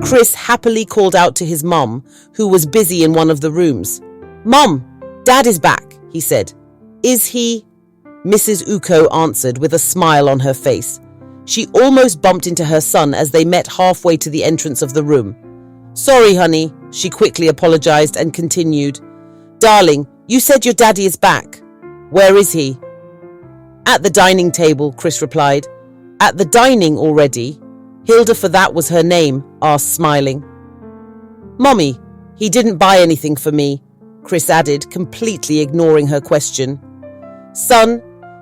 Chris happily called out to his mum, who was busy in one of the rooms. "Mom, Dad is back," he said. "Is he?" Mrs. Uko answered with a smile on her face. She almost bumped into her son as they met halfway to the entrance of the room. "Sorry, honey," she quickly apologized and continued. "Darling, you said your daddy is back. Where is he?" "At the dining table," Chris replied. "At the dining already?" Hilda, for that was her name, asked, smiling. "Mommy, he didn't buy anything for me," Chris added, completely ignoring her question. "Son,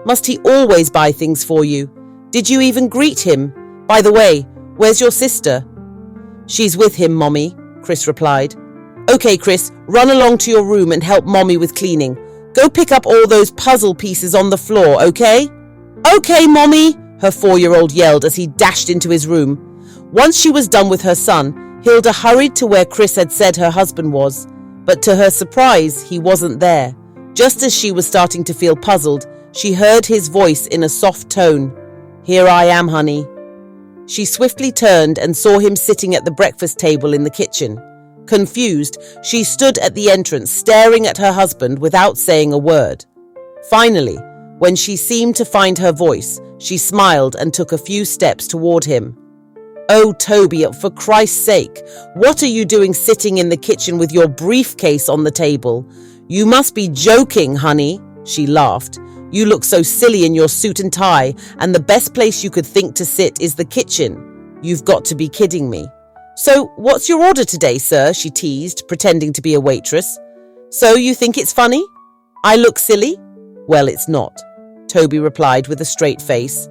must he always buy things for you? Did you even greet him? By the way, where's your sister?" "She's with him, Mommy," Chris replied. "Okay, Chris, run along to your room and help Mommy with cleaning. Go pick up all those puzzle pieces on the floor, okay?" "Okay, Mommy," her 4-year-old yelled as he dashed into his room. Once she was done with her son, Hilda hurried to where Chris had said her husband was. But to her surprise, he wasn't there. Just as she was starting to feel puzzled, she heard his voice in a soft tone. "Here I am, honey." She swiftly turned and saw him sitting at the breakfast table in the kitchen. Confused, she stood at the entrance, staring at her husband without saying a word. Finally, when she seemed to find her voice, she smiled and took a few steps toward him. "Oh, Toby, for Christ's sake, what are you doing sitting in the kitchen with your briefcase on the table? You must be joking, honey," she laughed. "You look so silly in your suit and tie, and the best place you could think to sit is the kitchen. You've got to be kidding me." "So, what's your order today, sir?" she teased, pretending to be a waitress. "So you think it's funny? I look silly?" "Well, it's not," Toby replied with a straight face.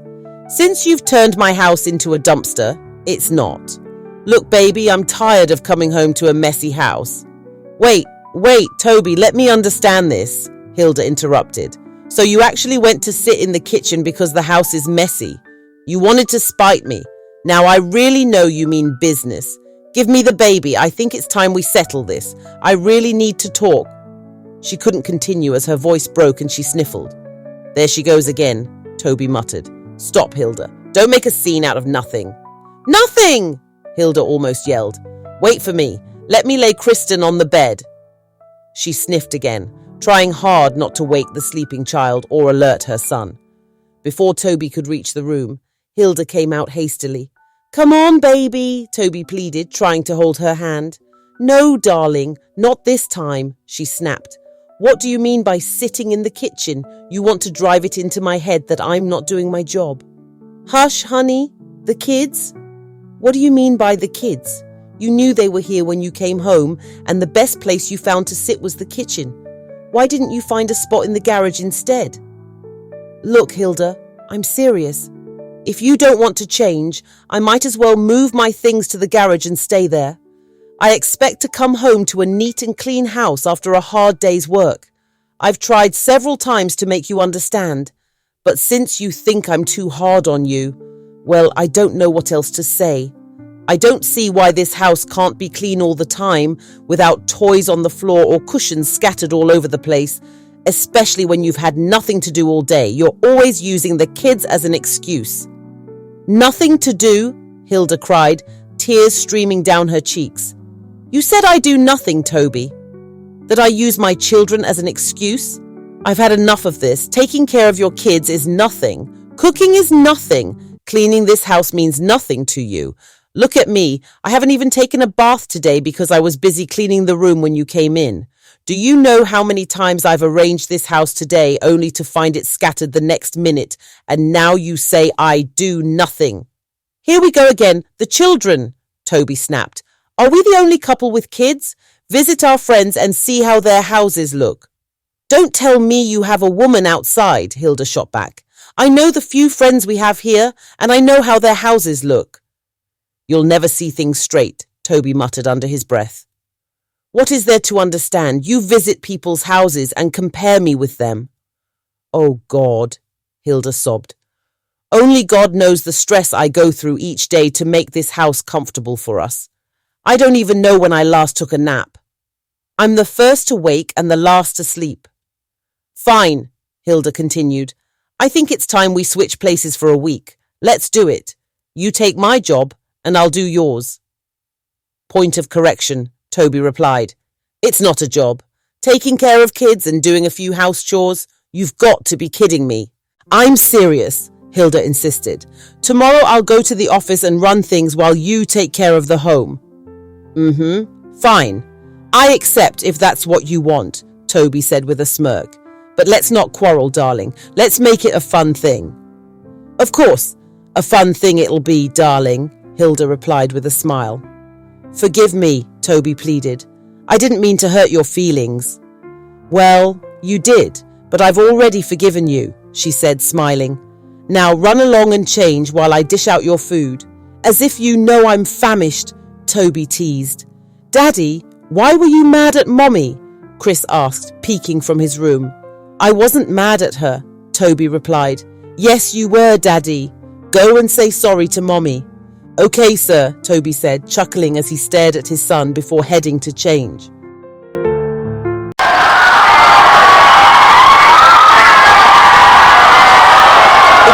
"Since you've turned my house into a dumpster, it's not. Look, baby, I'm tired of coming home to a messy house." Wait, Toby, let me understand this," Hilda interrupted. "So you actually went to sit in the kitchen because the house is messy. You wanted to spite me. Now I really know you mean business. Give me the baby. I think it's time we settle this. I really need to talk." She couldn't continue as her voice broke and she sniffled. "There she goes again," Toby muttered. "Stop, Hilda. Don't make a scene out of nothing." "Nothing!" Hilda almost yelled. "Wait for me. Let me lay Kristen on the bed." She sniffed again, trying hard not to wake the sleeping child or alert her son. Before Toby could reach the room, Hilda came out hastily. "Come on, baby," Toby pleaded, trying to hold her hand. "No, darling, not this time," she snapped. "What do you mean by sitting in the kitchen? You want to drive it into my head that I'm not doing my job." "Hush, honey. The kids?" "What do you mean by the kids? You knew they were here when you came home, and the best place you found to sit was the kitchen. Why didn't you find a spot in the garage instead?" "Look, Hilda, I'm serious. If you don't want to change, I might as well move my things to the garage and stay there. I expect to come home to a neat and clean house after a hard day's work. I've tried several times to make you understand, but since you think I'm too hard on you, well, I don't know what else to say. I don't see why this house can't be clean all the time without toys on the floor or cushions scattered all over the place, especially when you've had nothing to do all day. You're always using the kids as an excuse." "Nothing to do?" Hilda cried, tears streaming down her cheeks. "You said I do nothing, Toby. That I use my children as an excuse? I've had enough of this. Taking care of your kids is nothing. Cooking is nothing. Cleaning this house means nothing to you. Look at me. I haven't even taken a bath today because I was busy cleaning the room when you came in. Do you know how many times I've arranged this house today only to find it scattered the next minute, and now you say I do nothing?" "Here we go again. The children," Toby snapped. "Are we the only couple with kids? Visit our friends and see how their houses look." "Don't tell me you have a woman outside," Hilda shot back. "I know the few friends we have here, and I know how their houses look." "You'll never see things straight," Toby muttered under his breath. "What is there to understand? You visit people's houses and compare me with them." "Oh, God," Hilda sobbed. "Only God knows the stress I go through each day to make this house comfortable for us. I don't even know when I last took a nap. I'm the first to wake and the last to sleep." "Fine," Hilda continued. "I think it's time we switch places for a week. Let's do it. You take my job and I'll do yours." Point of correction, Toby replied. It's not a job. Taking care of kids and doing a few house chores? You've got to be kidding me. I'm serious, Hilda insisted. Tomorrow I'll go to the office and run things while you take care of the home. Fine. I accept if that's what you want, Toby said with a smirk. But let's not quarrel, darling. Let's make it a fun thing. Of course, a fun thing it'll be, darling, Hilda replied with a smile. Forgive me, Toby pleaded. I didn't mean to hurt your feelings. Well, you did, but I've already forgiven you, she said, smiling. Now run along and change while I dish out your food. As if you know I'm famished, Toby teased. Daddy, why were you mad at Mommy? Chris asked, peeking from his room. I wasn't mad at her, Toby replied. Yes, you were, Daddy. Go and say sorry to Mommy. Okay, sir, Toby said, chuckling as he stared at his son before heading to change. It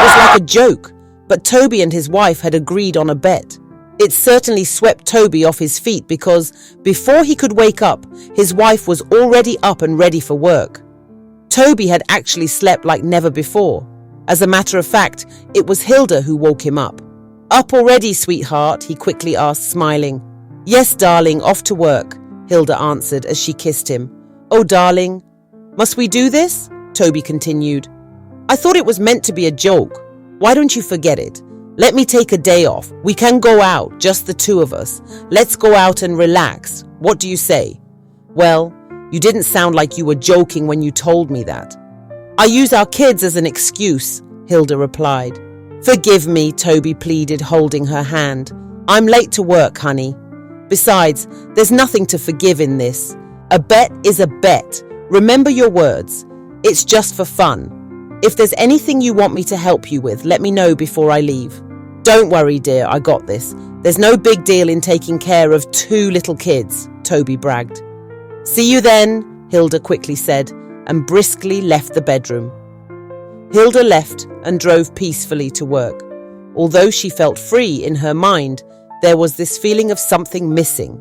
was like a joke, but Toby and his wife had agreed on a bet. It certainly swept Toby off his feet because, before he could wake up, his wife was already up and ready for work. Toby had actually slept like never before. As a matter of fact, it was Hilda who woke him up. Up already, sweetheart? He quickly asked, smiling. Yes, darling, off to work, Hilda answered as she kissed him. Oh, darling, must we do this? Toby continued. I thought it was meant to be a joke. Why don't you forget it? Let me take a day off. We can go out, just the two of us. Let's go out and relax. What do you say? Well, you didn't sound like you were joking when you told me that. I use our kids as an excuse, Hilda replied. Forgive me, Toby pleaded, holding her hand. I'm late to work, honey. Besides, there's nothing to forgive in this. A bet is a bet. Remember your words. It's just for fun. If there's anything you want me to help you with, let me know before I leave. Don't worry, dear, I got this. There's no big deal in taking care of 2 little kids, Toby bragged. See you then, Hilda quickly said, and briskly left the bedroom. Hilda left and drove peacefully to work. Although she felt free in her mind, there was this feeling of something missing.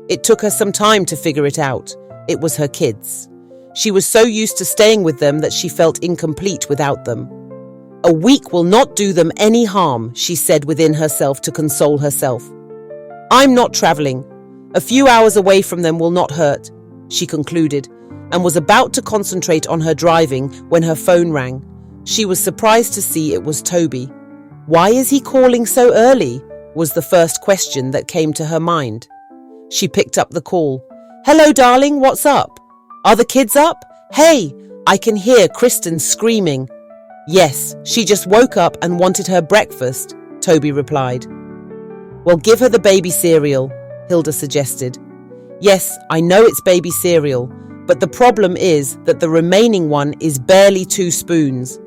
It took her some time to figure it out. It was her kids. She was so used to staying with them that she felt incomplete without them. A week will not do them any harm, she said within herself to console herself. I'm not traveling. A few hours away from them will not hurt, she concluded, and was about to concentrate on her driving when her phone rang. She was surprised to see it was Toby. Why is he calling so early? Was the first question that came to her mind. She picked up the call. Hello, darling, what's up? Are the kids up? Hey, I can hear Kristen screaming. Yes, she just woke up and wanted her breakfast, Toby replied. Well, give her the baby cereal, Hilda suggested. Yes, I know it's baby cereal, but the problem is that the remaining one is barely 2 spoons.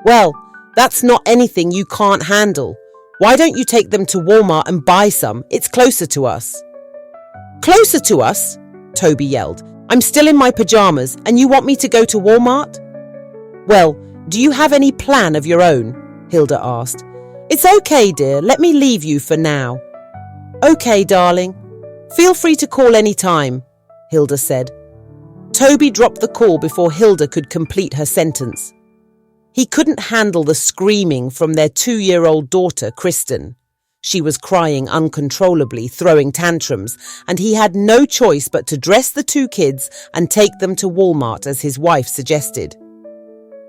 Well, that's not anything you can't handle. Why don't you take them to Walmart and buy some? It's closer to us. Closer to us? Toby yelled. I'm still in my pajamas and you want me to go to Walmart? Well, do you have any plan of your own? Hilda asked. It's okay, dear. Let me leave you for now. Okay, darling. Feel free to call any time, Hilda said. Toby dropped the call before Hilda could complete her sentence. He couldn't handle the screaming from their 2-year-old daughter, Kristen. She was crying uncontrollably, throwing tantrums, and he had no choice but to dress the 2 kids and take them to Walmart as his wife suggested.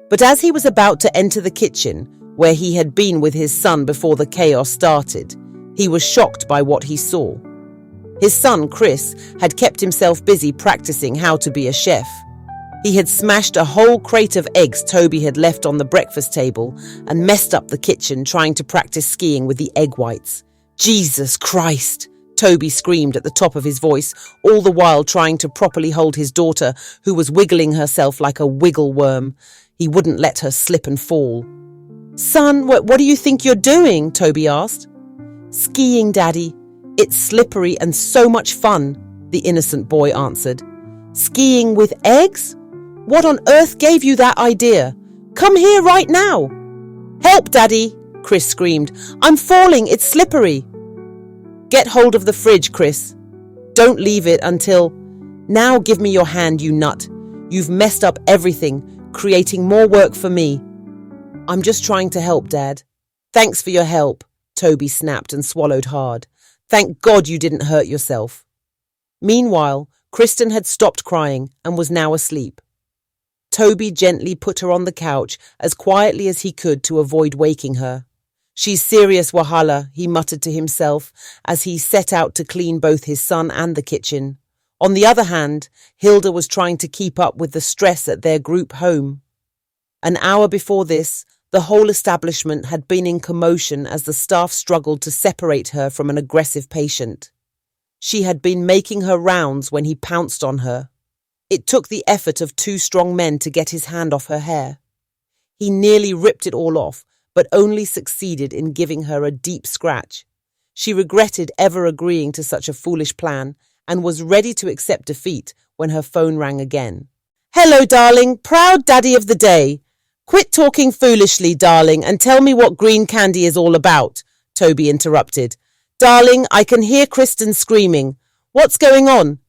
But as he was about to enter the kitchen, where he had been with his son before the chaos started, he was shocked by what he saw. His son, Chris, had kept himself busy practicing how to be a chef. He had smashed a whole crate of eggs Toby had left on the breakfast table and messed up the kitchen trying to practice skiing with the egg whites. Jesus Christ! Toby screamed at the top of his voice, all the while trying to properly hold his daughter, who was wiggling herself like a wiggle worm. He wouldn't let her slip and fall. Son, what do you think you're doing? Toby asked. Skiing, Daddy. It's slippery and so much fun, the innocent boy answered. Skiing with eggs? What on earth gave you that idea? Come here right now. Help, Daddy, Chris screamed. I'm falling, it's slippery. Get hold of the fridge, Chris, Don't leave it until... Now give me your hand, you nut. You've messed up everything, creating more work for me. I'm just trying to help, Dad. Thanks for your help, Toby snapped and swallowed hard. Thank God you didn't hurt yourself. Meanwhile, Kristen had stopped crying and was now asleep. Toby gently put her on the couch as quietly as he could to avoid waking her. She's serious, Wahala, he muttered to himself as he set out to clean both his son and the kitchen. On the other hand, Hilda was trying to keep up with the stress at their group home. An hour before this, the whole establishment had been in commotion as the staff struggled to separate her from an aggressive patient. She had been making her rounds when he pounced on her. It took the effort of 2 strong men to get his hand off her hair. He nearly ripped it all off, but only succeeded in giving her a deep scratch. She regretted ever agreeing to such a foolish plan and was ready to accept defeat when her phone rang again. Hello, darling, proud daddy of the day. Quit talking foolishly, darling, and tell me what green candy is all about, Toby interrupted. Darling, I can hear Kristen screaming. What's going on?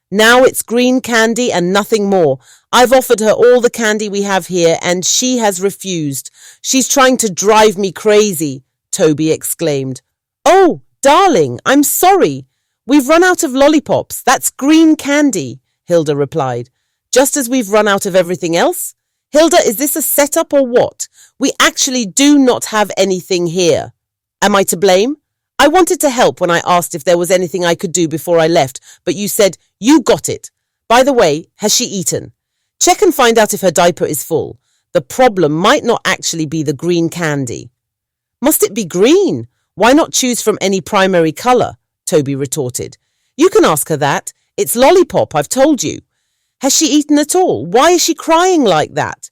Now it's green candy and nothing more. I've offered her all the candy we have here and she has refused. She's trying to drive me crazy, Toby exclaimed. Oh, darling, I'm sorry. We've run out of lollipops. That's green candy, Hilda replied. Just as we've run out of everything else? Hilda, is this a setup or what? We actually do not have anything here. Am I to blame? I wanted to help when I asked if there was anything I could do before I left, but you said, you got it. By the way, has she eaten? Check and find out if her diaper is full. The problem might not actually be the green candy. Must it be green? Why not choose from any primary colour? Toby retorted. You can ask her that. It's lollipop, I've told you. Has she eaten at all? Why is she crying like that?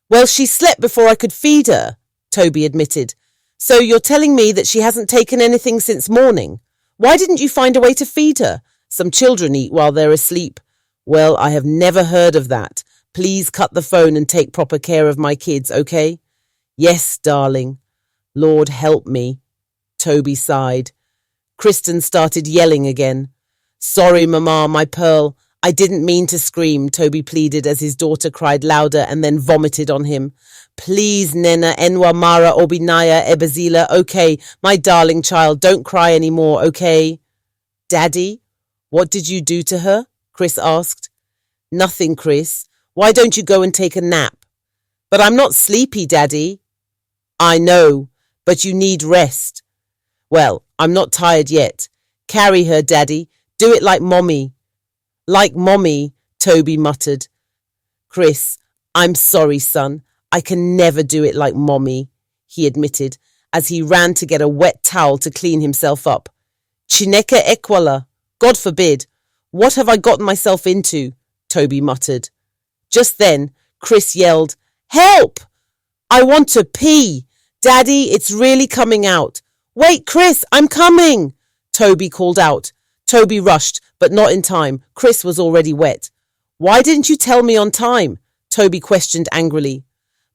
Well, she slept before I could feed her, Toby admitted. So you're telling me that she hasn't taken anything since morning? Why didn't you find a way to feed her? Some children eat while they're asleep. Well, I have never heard of that. Please cut the phone and take proper care of my kids, okay? Yes, darling. Lord help me. Toby sighed. Kristen started yelling again. Sorry, Mama, my pearl. I didn't mean to scream, Toby pleaded as his daughter cried louder and then vomited on him. Please, Nena, Enwa, Mara, Obinaya, Ebazila, okay, my darling child, don't cry anymore, okay? Daddy, what did you do to her? Chris asked. Nothing, Chris. Why don't you go and take a nap? But I'm not sleepy, Daddy. I know, but you need rest. Well, I'm not tired yet. Carry her, Daddy. Do it like Mommy. Like Mommy, Toby muttered. Chris, I'm sorry, son. I can never do it like Mommy, he admitted, as he ran to get a wet towel to clean himself up. Chineke ekwala. God forbid. What have I gotten myself into? Toby muttered. Just then, Chris yelled, Help! I want to pee. Daddy, it's really coming out. Wait, Chris, I'm coming, Toby called out. Toby rushed, but not in time. Chris was already wet. Why didn't you tell me on time? Toby questioned angrily.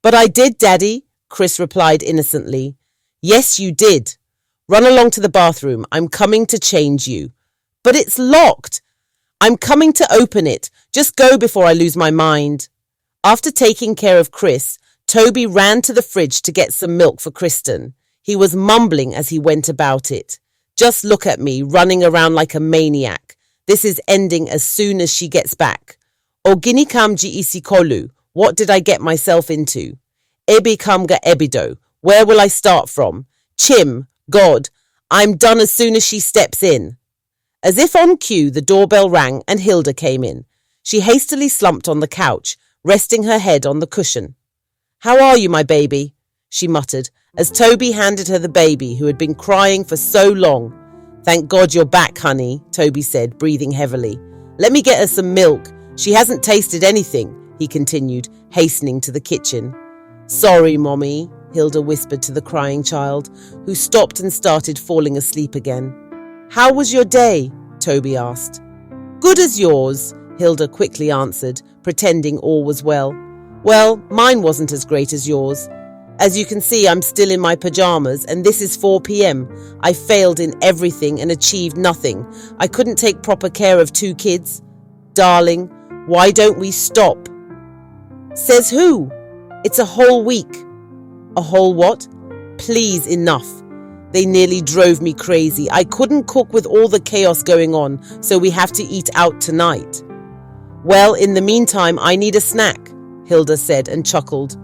But I did, Daddy, Chris replied innocently. Yes, you did. Run along to the bathroom. I'm coming to change you. But it's locked. I'm coming to open it. Just go before I lose my mind. After taking care of Chris, Toby ran to the fridge to get some milk for Kristen. He was mumbling as he went about it. Just look at me, running around like a maniac. This is ending as soon as she gets back. Ogini kamji isikolu. What did I get myself into? Ebi kamga ebido. Where will I start from? Chim, God, I'm done as soon as she steps in. As if on cue, the doorbell rang and Hilda came in. She hastily slumped on the couch, resting her head on the cushion. How are you, my baby? She muttered, as Toby handed her the baby who had been crying for so long. Thank God you're back, honey, Toby said, breathing heavily. Let me get her some milk. She hasn't tasted anything, he continued, hastening to the kitchen. Sorry, Mommy, Hilda whispered to the crying child, who stopped and started falling asleep again. How was your day? Toby asked. Good as yours, Hilda quickly answered, pretending all was well. Well, mine wasn't as great as yours. As you can see, I'm still in my pajamas, and this is 4 p.m. I failed in everything and achieved nothing. I couldn't take proper care of 2 kids. Darling, why don't we stop? Says who? It's a whole week. A whole what? Please, enough. They nearly drove me crazy. I couldn't cook with all the chaos going on, so we have to eat out tonight. Well, in the meantime, I need a snack, Hilda said and chuckled.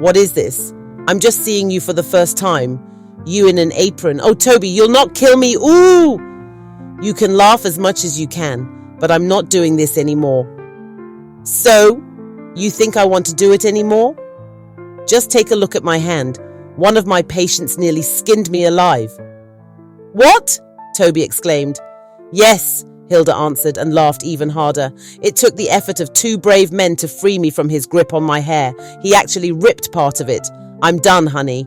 What is this? I'm just seeing you for the first time. You in an apron. Oh, Toby, you'll not kill me. Ooh! You can laugh as much as you can, but I'm not doing this anymore. So, you think I want to do it anymore? Just take a look at my hand. One of my patients nearly skinned me alive. What? Toby exclaimed. Yes, Hilda answered and laughed even harder. It took the effort of 2 brave men to free me from his grip on my hair. He actually ripped part of it. I'm done, honey.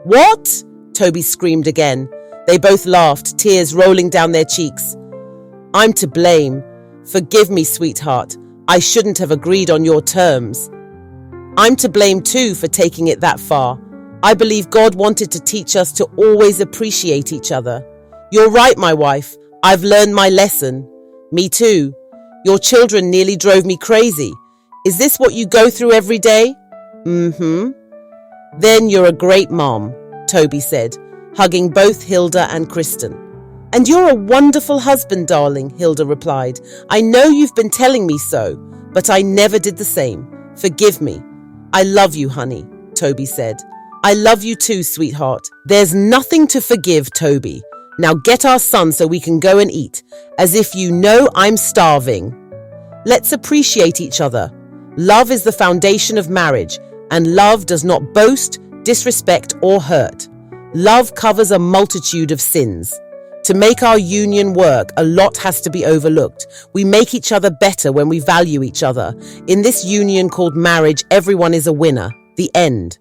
What? Toby screamed again. They both laughed, tears rolling down their cheeks. I'm to blame. Forgive me, sweetheart. I shouldn't have agreed on your terms. I'm to blame too for taking it that far. I believe God wanted to teach us to always appreciate each other. You're right, my wife. I've learned my lesson. Me too. Your children nearly drove me crazy. Is this what you go through every day? Mm-hmm. Then you're a great mom, Toby said, hugging both Hilda and Kristen. And you're a wonderful husband, darling, Hilda replied. I know you've been telling me so, but I never did the same. Forgive me. I love you, honey, Toby said. I love you too, sweetheart. There's nothing to forgive, Toby. Now get our son so we can go and eat, as if you know I'm starving. Let's appreciate each other. Love is the foundation of marriage, and love does not boast, disrespect, or hurt. Love covers a multitude of sins. To make our union work, a lot has to be overlooked. We make each other better when we value each other. In this union called marriage, everyone is a winner. The end.